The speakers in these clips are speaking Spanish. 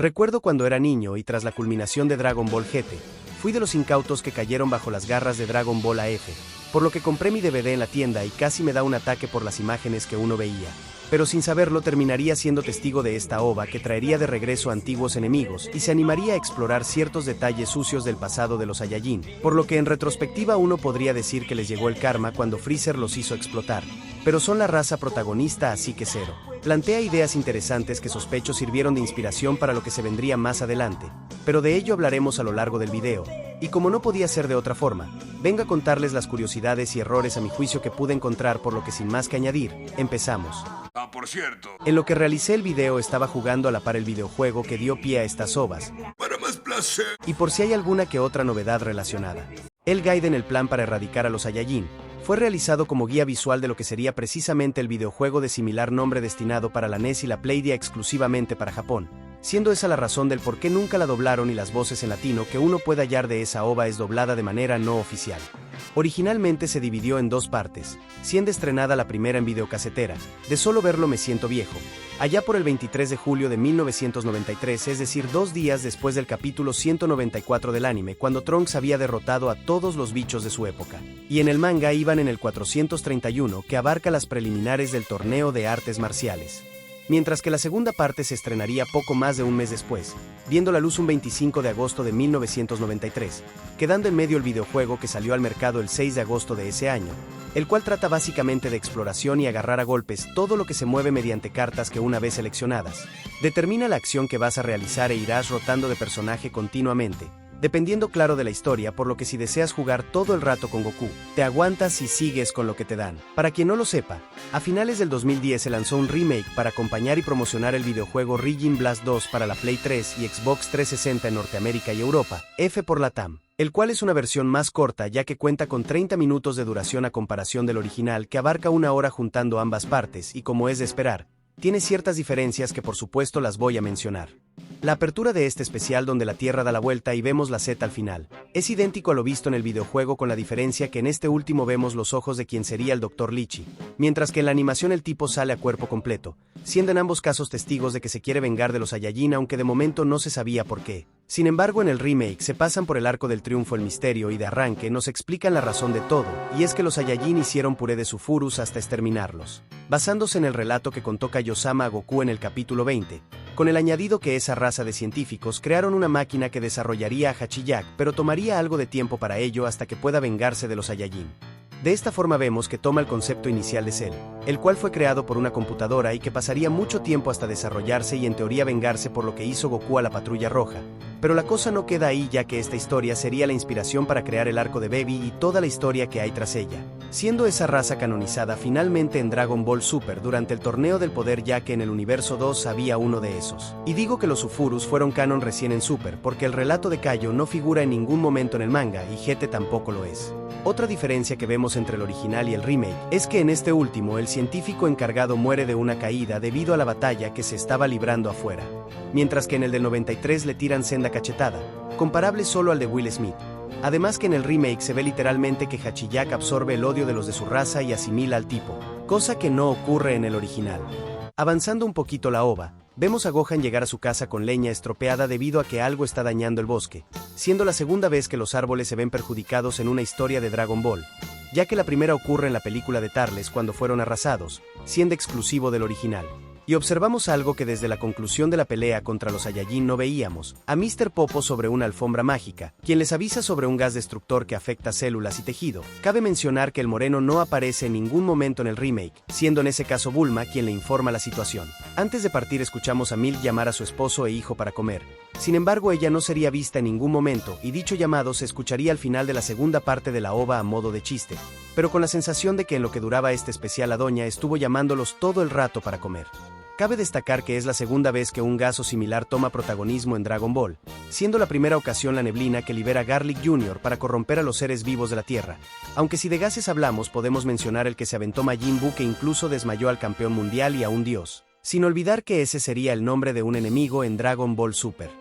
Recuerdo cuando era niño y tras la culminación de Dragon Ball GT, fui de los incautos que cayeron bajo las garras de Dragon Ball AF, por lo que compré mi DVD en la tienda y casi me da un ataque por las imágenes que uno veía. Pero sin saberlo terminaría siendo testigo de esta ova que traería de regreso a antiguos enemigos y se animaría a explorar ciertos detalles sucios del pasado de los Saiyajin, por lo que en retrospectiva uno podría decir que les llegó el karma cuando Freezer los hizo explotar. Pero son la raza protagonista, así que cero. Plantea ideas interesantes que sospecho sirvieron de inspiración para lo que se vendría más adelante, pero de ello hablaremos a lo largo del video. Y como no podía ser de otra forma, vengo a contarles las curiosidades y errores a mi juicio que pude encontrar, por lo que sin más que añadir, empezamos. Por cierto, En lo que realicé el video estaba jugando a la par el videojuego que dio pie a estas ovas, para más placer. y por si hay alguna que otra novedad relacionada. El Gaiden, el plan para erradicar a los Saiyajin, fue realizado como guía visual de lo que sería precisamente el videojuego de similar nombre destinado para la NES y la Playdia exclusivamente para Japón, siendo esa la razón del por qué nunca la doblaron y las voces en latino que uno puede hallar de esa ova es doblada de manera no oficial. Originalmente se dividió en dos partes, siendo estrenada la primera en videocasetera, de solo verlo me siento viejo, allá por el 23 de julio de 1993, es decir 2 días después del capítulo 194 del anime, cuando Trunks había derrotado a todos los bichos de su época. Y en el manga iban en el 431, que abarca las preliminares del torneo de artes marciales. Mientras que la segunda parte se estrenaría poco más de un mes después, viendo la luz un 25 de agosto de 1993, quedando en medio el videojuego que salió al mercado el 6 de agosto de ese año, el cual trata básicamente de exploración y agarrar a golpes todo lo que se mueve mediante cartas que una vez seleccionadas, determina la acción que vas a realizar e irás rotando de personaje continuamente, dependiendo claro de la historia, por lo que si deseas jugar todo el rato con Goku, te aguantas y sigues con lo que te dan. Para quien no lo sepa, a finales del 2010 se lanzó un remake para acompañar y promocionar el videojuego Raging Blast 2 para la Play 3 y Xbox 360 en Norteamérica y Europa, F por Latam, el cual es una versión más corta ya que cuenta con 30 minutos de duración a comparación del original que abarca 1 hora juntando ambas partes y, como es de esperar, tiene ciertas diferencias que por supuesto las voy a mencionar. La apertura de este especial donde la Tierra da la vuelta y vemos la Z al final, es idéntico a lo visto en el videojuego, con la diferencia que en este último vemos los ojos de quien sería el Dr. Lichi, mientras que en la animación el tipo sale a cuerpo completo, siendo en ambos casos testigos de que se quiere vengar de los Saiyajin, aunque de momento no se sabía por qué. Sin embargo, en el remake se pasan por el arco del triunfo el misterio y de arranque nos explican la razón de todo, y es que los Saiyajin hicieron puré de Sulfurus hasta exterminarlos, basándose en el relato que contó Kaiosama a Goku en el capítulo 20, con el añadido que esa raza de científicos crearon una máquina que desarrollaría a Hachiyak, pero tomaría algo de tiempo para ello hasta que pueda vengarse de los Saiyajin. De esta forma vemos que toma el concepto inicial de Cell, el cual fue creado por una computadora y que pasaría mucho tiempo hasta desarrollarse y en teoría vengarse por lo que hizo Goku a la Patrulla Roja. Pero la cosa no queda ahí, ya que esta historia sería la inspiración para crear el arco de Baby y toda la historia que hay tras ella, siendo esa raza canonizada finalmente en Dragon Ball Super durante el Torneo del Poder, ya que en el universo 2 había uno de esos. Y digo que los Sulfurus fueron canon recién en Super porque el relato de Kaio no figura en ningún momento en el manga y GT tampoco lo es. Otra diferencia que vemos entre el original y el remake es que en este último el científico encargado muere de una caída debido a la batalla que se estaba librando afuera, mientras que en el del 93 le tiran senda cachetada, comparable solo al de Will Smith. Además que en el remake se ve literalmente que Hachiyak absorbe el odio de los de su raza y asimila al tipo, cosa que no ocurre en el original. Avanzando un poquito la ova, vemos a Gohan llegar a su casa con leña estropeada debido a que algo está dañando el bosque, siendo la segunda vez que los árboles se ven perjudicados en una historia de Dragon Ball, ya que la primera ocurre en la película de Tarles cuando fueron arrasados, siendo exclusivo del original. Y observamos algo que desde la conclusión de la pelea contra los Saiyajin no veíamos, a Mr. Popo sobre una alfombra mágica, quien les avisa sobre un gas destructor que afecta células y tejido. Cabe mencionar que el moreno no aparece en ningún momento en el remake, siendo en ese caso Bulma quien le informa la situación. Antes de partir escuchamos a Milk llamar a su esposo e hijo para comer. Sin embargo, ella no sería vista en ningún momento, y dicho llamado se escucharía al final de la segunda parte de la ova a modo de chiste, pero con la sensación de que en lo que duraba este especial la doña estuvo llamándolos todo el rato para comer. Cabe destacar que es la segunda vez que un gas o similar toma protagonismo en Dragon Ball, siendo la primera ocasión la neblina que libera Garlic Jr. para corromper a los seres vivos de la Tierra. Aunque si de gases hablamos, podemos mencionar el que se aventó Majin Buu, que incluso desmayó al campeón mundial y a un dios, sin olvidar que ese sería el nombre de un enemigo en Dragon Ball Super.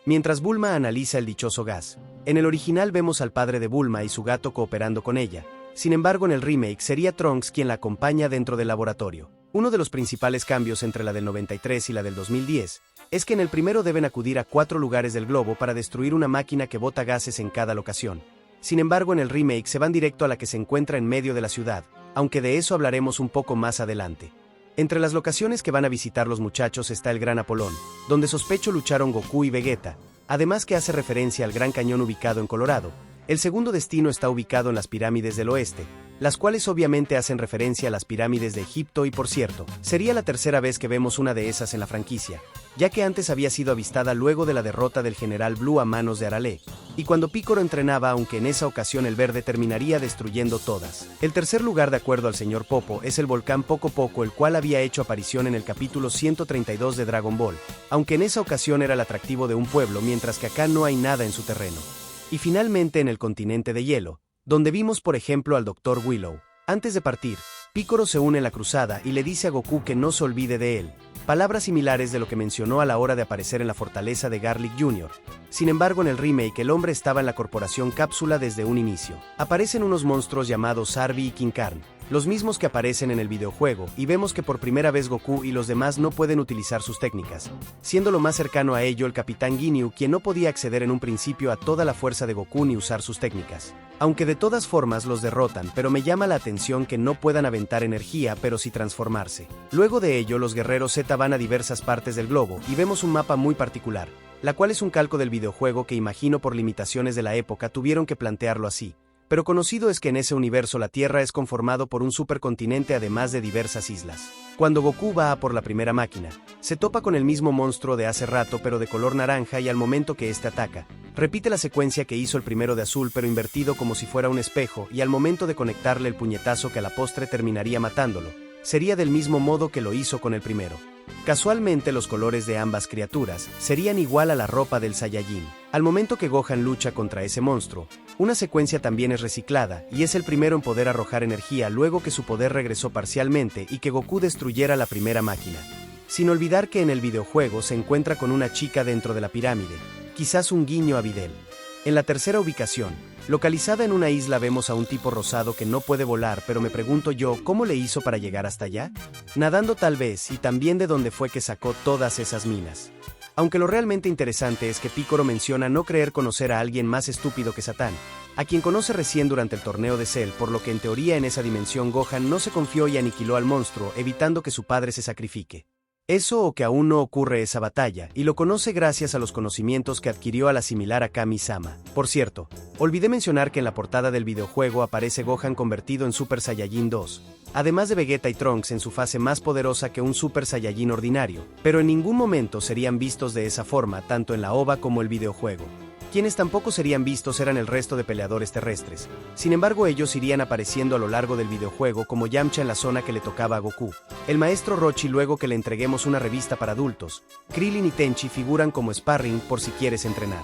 Mientras Bulma analiza el dichoso gas, en el original vemos al padre de Bulma y su gato cooperando con ella. Sin embargo, en el remake sería Trunks quien la acompaña dentro del laboratorio. Uno de los principales cambios entre la del 93 y la del 2010 es que en el primero deben acudir a 4 lugares del globo para destruir una máquina que bota gases en cada locación. Sin embargo, en el remake se van directo a la que se encuentra en medio de la ciudad, aunque de eso hablaremos un poco más adelante. Entre las locaciones que van a visitar los muchachos está el Gran Apolón, donde sospecho lucharon Goku y Vegeta, además que hace referencia al Gran Cañón ubicado en Colorado. El segundo destino está ubicado en las pirámides del oeste, las cuales obviamente hacen referencia a las pirámides de Egipto y por cierto, sería la tercera vez que vemos una de esas en la franquicia, ya que antes había sido avistada luego de la derrota del General Blue a manos de Arale, y cuando Piccolo entrenaba, aunque en esa ocasión el verde terminaría destruyendo todas. El tercer lugar, de acuerdo al señor Popo, es el volcán Poco Poco, el cual había hecho aparición en el capítulo 132 de Dragon Ball, aunque en esa ocasión era el atractivo de un pueblo, mientras que acá no hay nada en su terreno. Y finalmente en el continente de hielo, donde vimos por ejemplo al Dr. Willow. Antes de partir, Piccolo se une a la cruzada y le dice a Goku que no se olvide de él, palabras similares de lo que mencionó a la hora de aparecer en la fortaleza de Garlic Jr. Sin embargo, en el remake el hombre estaba en la corporación Cápsula desde un inicio. Aparecen unos monstruos llamados Arby y King Karn, los mismos que aparecen en el videojuego, y vemos que por primera vez Goku y los demás no pueden utilizar sus técnicas, siendo lo más cercano a ello el Capitán Ginyu, quien no podía acceder en un principio a toda la fuerza de Goku ni usar sus técnicas. Aunque de todas formas los derrotan, pero me llama la atención que no puedan aventar energía, pero sí transformarse. Luego de ello, los guerreros Z van a diversas partes del globo, y vemos un mapa muy particular, la cual es un calco del videojuego que imagino por limitaciones de la época tuvieron que plantearlo así. Pero conocido es que en ese universo la Tierra es conformado por un supercontinente además de diversas islas. Cuando Goku va a por la primera máquina, se topa con el mismo monstruo de hace rato pero de color naranja y al momento que este ataca, repite la secuencia que hizo el primero de azul pero invertido como si fuera un espejo y al momento de conectarle el puñetazo que a la postre terminaría matándolo, sería del mismo modo que lo hizo con el primero. Casualmente los colores de ambas criaturas serían igual a la ropa del Saiyajin. Al momento que Gohan lucha contra ese monstruo, una secuencia también es reciclada, y es el primero en poder arrojar energía luego que su poder regresó parcialmente y que Goku destruyera la primera máquina. Sin olvidar que en el videojuego se encuentra con una chica dentro de la pirámide, quizás un guiño a Videl. En la tercera ubicación, localizada en una isla, vemos a un tipo rosado que no puede volar, pero me pregunto yo, ¿cómo le hizo para llegar hasta allá? Nadando tal vez, y también de dónde fue que sacó todas esas minas. Aunque lo realmente interesante es que Piccolo menciona no creer conocer a alguien más estúpido que Satán, a quien conoce recién durante el torneo de Cell, por lo que en teoría en esa dimensión Gohan no se confió y aniquiló al monstruo, evitando que su padre se sacrifique. Eso o que aún no ocurre esa batalla, y lo conoce gracias a los conocimientos que adquirió al asimilar a Kami-sama. Por cierto, olvidé mencionar que en la portada del videojuego aparece Gohan convertido en Super Saiyajin 2, además de Vegeta y Trunks en su fase más poderosa que un Super Saiyajin ordinario, pero en ningún momento serían vistos de esa forma tanto en la OVA como el videojuego. Quienes tampoco serían vistos eran el resto de peleadores terrestres. Sin embargo, ellos irían apareciendo a lo largo del videojuego como Yamcha en la zona que le tocaba a Goku, el maestro Rochi luego que le entreguemos una revista para adultos, Krillin y Tenchi figuran como sparring por si quieres entrenar.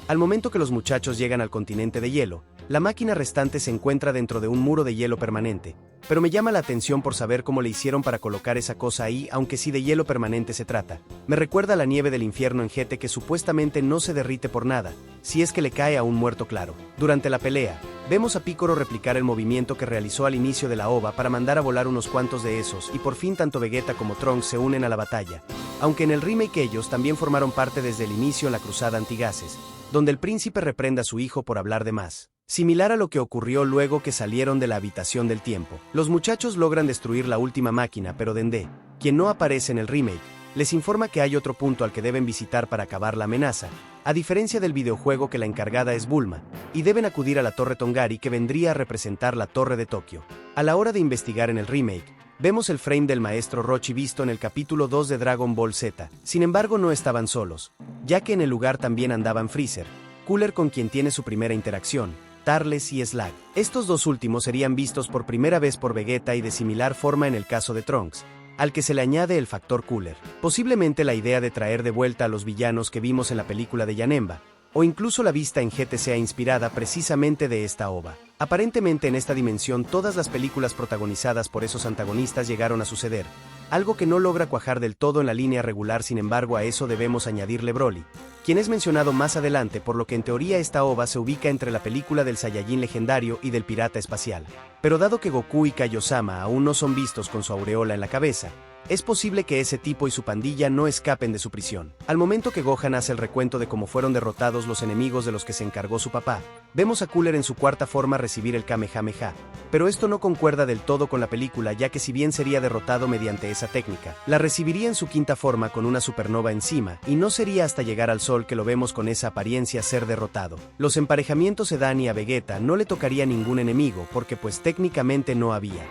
Al momento que los muchachos llegan al continente de hielo, la máquina restante se encuentra dentro de un muro de hielo permanente, pero me llama la atención por saber cómo le hicieron para colocar esa cosa ahí, aunque si de hielo permanente se trata. Me recuerda a la nieve del infierno en GT que supuestamente no se derrite por nada, si es que le cae a un muerto claro. Durante la pelea, vemos a Piccolo replicar el movimiento que realizó al inicio de la OVA para mandar a volar unos cuantos de esos, y por fin tanto Vegeta como Trunks se unen a la batalla, aunque en el remake ellos también formaron parte desde el inicio en la cruzada antigases, donde el príncipe reprende a su hijo por hablar de más. Similar a lo que ocurrió luego que salieron de la habitación del tiempo. Los muchachos logran destruir la última máquina, pero Dende, quien no aparece en el remake, les informa que hay otro punto al que deben visitar para acabar la amenaza, a diferencia del videojuego que la encargada es Bulma, y deben acudir a la Torre Tongari que vendría a representar la Torre de Tokio. A la hora de investigar en el remake, vemos el frame del maestro Rochi visto en el capítulo 2 de Dragon Ball Z. Sin embargo, no estaban solos, ya que en el lugar también andaban Freezer, Cooler con quien tiene su primera interacción, Tarles y Slag. Estos dos últimos serían vistos por primera vez por Vegeta y de similar forma en el caso de Trunks, al que se le añade el factor Cooler. Posiblemente la idea de traer de vuelta a los villanos que vimos en la película de Janemba, o incluso la vista en GT sea inspirada precisamente de esta OVA. Aparentemente en esta dimensión todas las películas protagonizadas por esos antagonistas llegaron a suceder, algo que no logra cuajar del todo en la línea regular. Sin embargo, a eso debemos añadirle Broly, quien es mencionado más adelante, por lo que en teoría esta ova se ubica entre la película del Saiyajin legendario y del pirata espacial. Pero dado que Goku y Kaiosama aún no son vistos con su aureola en la cabeza, es posible que ese tipo y su pandilla no escapen de su prisión. Al momento que Gohan hace el recuento de cómo fueron derrotados los enemigos de los que se encargó su papá, vemos a Cooler en su cuarta forma recibir el Kamehameha, pero esto no concuerda del todo con la película, ya que si bien sería derrotado mediante esa técnica, la recibiría en su quinta forma con una supernova encima, y no sería hasta llegar al sol que lo vemos con esa apariencia ser derrotado. Los emparejamientos se dan y a Vegeta no le tocaría ningún enemigo, porque pues técnicamente no había.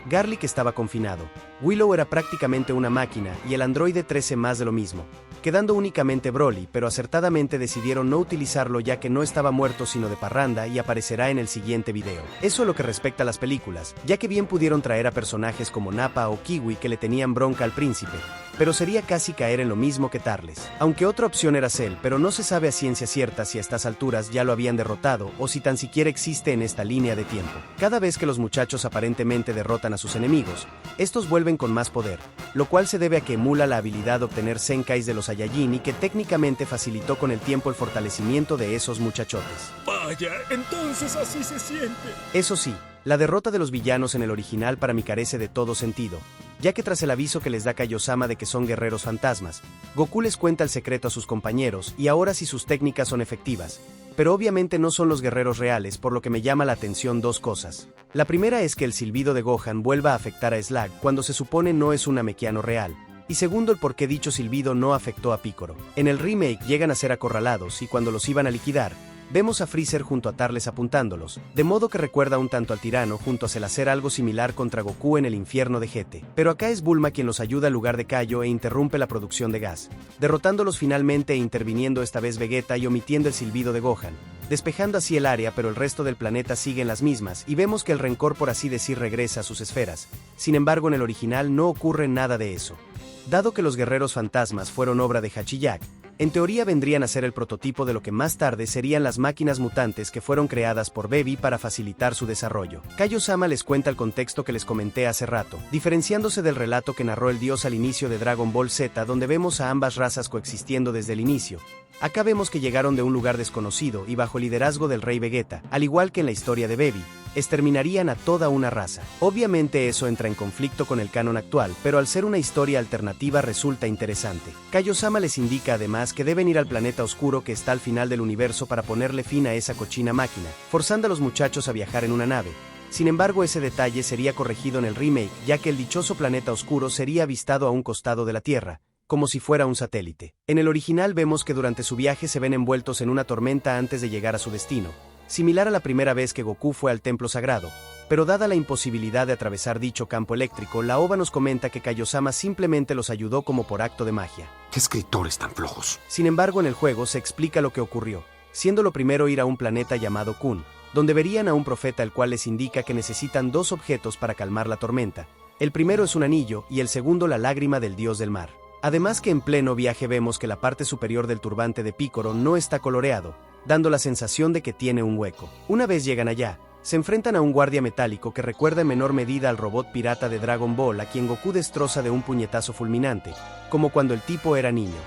Garlic estaba confinado, Willow era prácticamente una máquina y el androide 13 más de lo mismo, quedando únicamente Broly, pero acertadamente decidieron no utilizarlo ya que no estaba muerto sino de parranda y aparecerá en el siguiente video. Eso lo que respecta a las películas, ya que bien pudieron traer a personajes como Nappa o Kiwi que le tenían bronca al príncipe, pero sería casi caer en lo mismo que Tarles. Aunque otra opción era Cell, pero no se sabe a ciencia cierta si a estas alturas ya lo habían derrotado o si tan siquiera existe en esta línea de tiempo. Cada vez que los muchachos aparentemente derrotan a sus enemigos, estos vuelven con más poder, lo cual se debe a que emula la habilidad de obtener Zenkais de los Saiyajin y que técnicamente facilitó con el tiempo el fortalecimiento de esos muchachotes. Vaya, entonces así se siente. Eso sí, la derrota de los villanos en el original para mí carece de todo sentido, ya que tras el aviso que les da Kaiosama de que son guerreros fantasmas, Goku les cuenta el secreto a sus compañeros y ahora sí sus técnicas son efectivas, pero obviamente no son los guerreros reales, por lo que me llama la atención dos cosas. La primera es que el silbido de Gohan vuelva a afectar a Slag cuando se supone no es un Namekiano real, y segundo el por qué dicho silbido no afectó a Piccolo. En el remake llegan a ser acorralados y cuando los iban a liquidar, vemos a Freezer junto a Tarles apuntándolos, de modo que recuerda un tanto al tirano junto a Cell hacer algo similar contra Goku en el infierno de GT. Pero acá es Bulma quien los ayuda al lugar de Kaio e interrumpe la producción de gas, derrotándolos finalmente e interviniendo esta vez Vegeta y omitiendo el silbido de Gohan, despejando así el área, pero el resto del planeta sigue en las mismas y vemos que el rencor por así decir regresa a sus esferas. Sin embargo en el original no ocurre nada de eso. Dado que los guerreros fantasmas fueron obra de Hachiyak, en teoría vendrían a ser el prototipo de lo que más tarde serían las máquinas mutantes que fueron creadas por Baby para facilitar su desarrollo. Kaiosama les cuenta el contexto que les comenté hace rato, diferenciándose del relato que narró el dios al inicio de Dragon Ball Z, donde vemos a ambas razas coexistiendo desde el inicio. Acá vemos que llegaron de un lugar desconocido y bajo el liderazgo del rey Vegeta, al igual que en la historia de Baby, exterminarían a toda una raza. Obviamente eso entra en conflicto con el canon actual, pero al ser una historia alternativa resulta interesante. Kaiosama les indica además que deben ir al planeta oscuro que está al final del universo para ponerle fin a esa cochina máquina, forzando a los muchachos a viajar en una nave. Sin embargo, ese detalle sería corregido en el remake, ya que el dichoso planeta oscuro sería avistado a un costado de la Tierra, como si fuera un satélite. En el original vemos que durante su viaje se ven envueltos en una tormenta antes de llegar a su destino, similar a la primera vez que Goku fue al templo sagrado, pero dada la imposibilidad de atravesar dicho campo eléctrico, la OVA nos comenta que Kaiosama simplemente los ayudó como por acto de magia. ¿Qué escritores tan flojos? Sin embargo, en el juego se explica lo que ocurrió, siendo lo primero ir a un planeta llamado Kun, donde verían a un profeta el cual les indica que necesitan dos objetos para calmar la tormenta. El primero es un anillo y el segundo la lágrima del dios del mar. Además que en pleno viaje vemos que la parte superior del turbante de Piccolo no está coloreado, dando la sensación de que tiene un hueco. Una vez llegan allá, se enfrentan a un guardia metálico que recuerda en menor medida al robot pirata de Dragon Ball a quien Goku destroza de un puñetazo fulminante, como cuando el tipo era niño.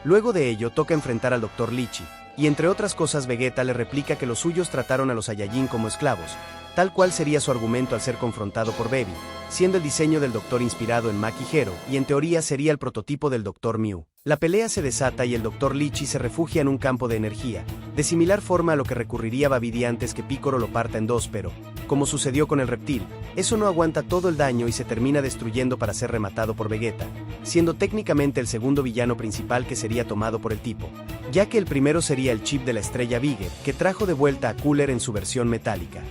Luego de ello toca enfrentar al Dr. Lichi, y entre otras cosas Vegeta le replica que los suyos trataron a los Saiyajin como esclavos, tal cual sería su argumento al ser confrontado por Baby, siendo el diseño del Doctor inspirado en Maki Hero y en teoría sería el prototipo del Dr. Mew. La pelea se desata y el Dr. Lichi se refugia en un campo de energía, de similar forma a lo que recurriría Babidi antes que Piccolo lo parta en dos, pero, como sucedió con el reptil, eso no aguanta todo el daño y se termina destruyendo para ser rematado por Vegeta, siendo técnicamente el segundo villano principal que sería tomado por el tipo, ya que el primero sería el chip de la estrella Vigor, que trajo de vuelta a Cooler en su versión metálica.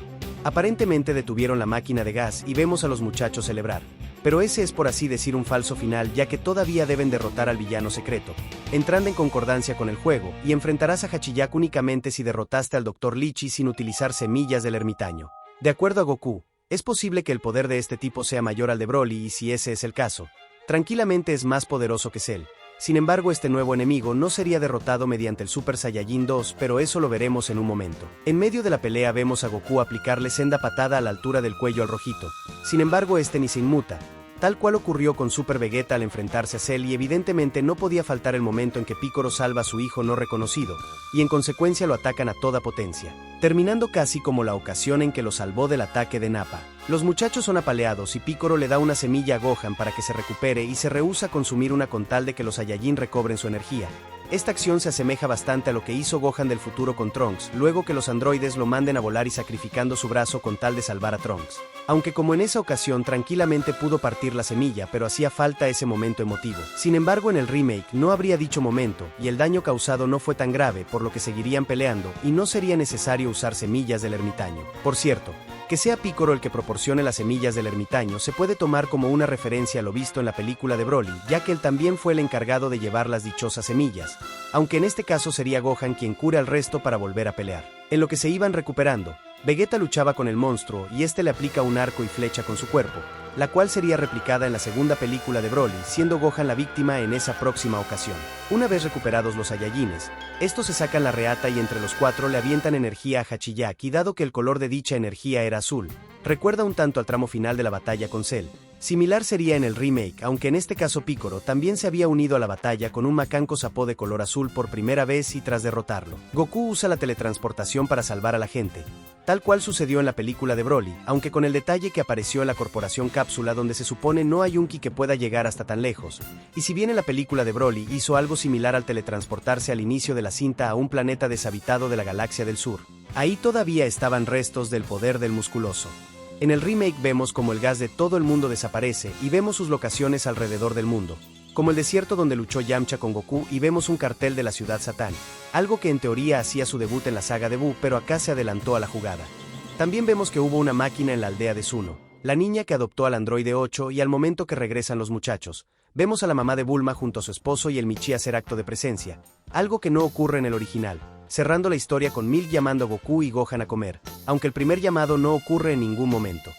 Aparentemente detuvieron la máquina de gas y vemos a los muchachos celebrar, pero ese es por así decir un falso final, ya que todavía deben derrotar al villano secreto, entrando en concordancia con el juego, y enfrentarás a Hachiyak únicamente si derrotaste al Dr. Lichi sin utilizar semillas del ermitaño. De acuerdo a Goku, es posible que el poder de este tipo sea mayor al de Broly y si ese es el caso, tranquilamente es más poderoso que Cell. Sin embargo, este nuevo enemigo no sería derrotado mediante el Super Saiyajin 2, pero eso lo veremos en un momento. En medio de la pelea vemos a Goku aplicarle senda patada a la altura del cuello al rojito. Sin embargo, este ni se inmuta, tal cual ocurrió con Super Vegeta al enfrentarse a Cell, y evidentemente no podía faltar el momento en que Piccolo salva a su hijo no reconocido, y en consecuencia lo atacan a toda potencia, terminando casi como la ocasión en que lo salvó del ataque de Nappa. Los muchachos son apaleados y Piccolo le da una semilla a Gohan para que se recupere y se rehúsa a consumir una con tal de que los Saiyajin recobren su energía. Esta acción se asemeja bastante a lo que hizo Gohan del futuro con Trunks, luego que los androides lo manden a volar y sacrificando su brazo con tal de salvar a Trunks. Aunque como en esa ocasión tranquilamente pudo partir la semilla, pero hacía falta ese momento emotivo. Sin embargo, en el remake no habría dicho momento, y el daño causado no fue tan grave, por lo que seguirían peleando, y no sería necesario usar semillas del ermitaño. Por cierto, que sea Piccolo el que proporcione las semillas del ermitaño se puede tomar como una referencia a lo visto en la película de Broly, ya que él también fue el encargado de llevar las dichosas semillas, aunque en este caso sería Gohan quien cura al resto para volver a pelear. En lo que se iban recuperando, Vegeta luchaba con el monstruo y este le aplica un arco y flecha con su cuerpo, la cual sería replicada en la segunda película de Broly, siendo Gohan la víctima en esa próxima ocasión. Una vez recuperados los Saiyajines, estos se sacan la reata y entre los cuatro le avientan energía a Hachiyaki, dado que el color de dicha energía era azul. Recuerda un tanto al tramo final de la batalla con Cell. Similar sería en el remake, aunque en este caso Piccolo también se había unido a la batalla con un Macanco Sapó de color azul por primera vez y tras derrotarlo, Goku usa la teletransportación para salvar a la gente, tal cual sucedió en la película de Broly, aunque con el detalle que apareció en la Corporación Cápsula donde se supone no hay un ki que pueda llegar hasta tan lejos, y si bien en la película de Broly hizo algo similar al teletransportarse al inicio de la cinta a un planeta deshabitado de la galaxia del sur, ahí todavía estaban restos del poder del musculoso. En el remake vemos como el gas de todo el mundo desaparece y vemos sus locaciones alrededor del mundo, como el desierto donde luchó Yamcha con Goku y vemos un cartel de la ciudad Satán, algo que en teoría hacía su debut en la saga de Buu, pero acá se adelantó a la jugada. También vemos que hubo una máquina en la aldea de Zuno, la niña que adoptó al androide 8 y al momento que regresan los muchachos, vemos a la mamá de Bulma junto a su esposo y el Michi hacer acto de presencia, algo que no ocurre en el original, cerrando la historia con Milk llamando a Goku y Gohan a comer, aunque el primer llamado no ocurre en ningún momento.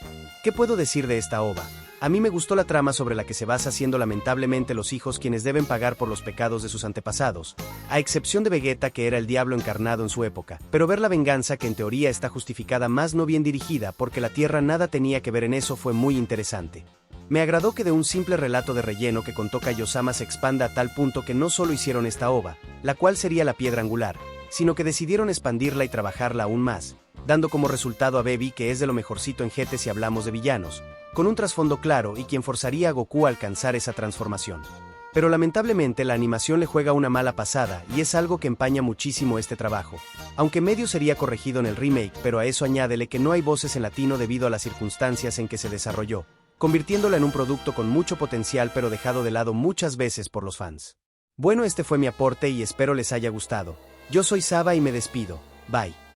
¿Qué puedo decir de esta OVA? A mí me gustó la trama sobre la que se basa, siendo lamentablemente los hijos quienes deben pagar por los pecados de sus antepasados, a excepción de Vegeta que era el diablo encarnado en su época, pero ver la venganza que en teoría está justificada más no bien dirigida porque la Tierra nada tenía que ver en eso fue muy interesante. Me agradó que de un simple relato de relleno que contó Kaiosama se expanda a tal punto que no solo hicieron esta OVA, la cual sería la piedra angular, sino que decidieron expandirla y trabajarla aún más, dando como resultado a Baby, que es de lo mejorcito en GT si hablamos de villanos, con un trasfondo claro y quien forzaría a Goku a alcanzar esa transformación. Pero lamentablemente la animación le juega una mala pasada y es algo que empaña muchísimo este trabajo, aunque medio sería corregido en el remake, pero a eso añádele que no hay voces en latino debido a las circunstancias en que se desarrolló, convirtiéndola en un producto con mucho potencial pero dejado de lado muchas veces por los fans. Bueno, este fue mi aporte y espero les haya gustado. Yo soy Saba y me despido. Bye.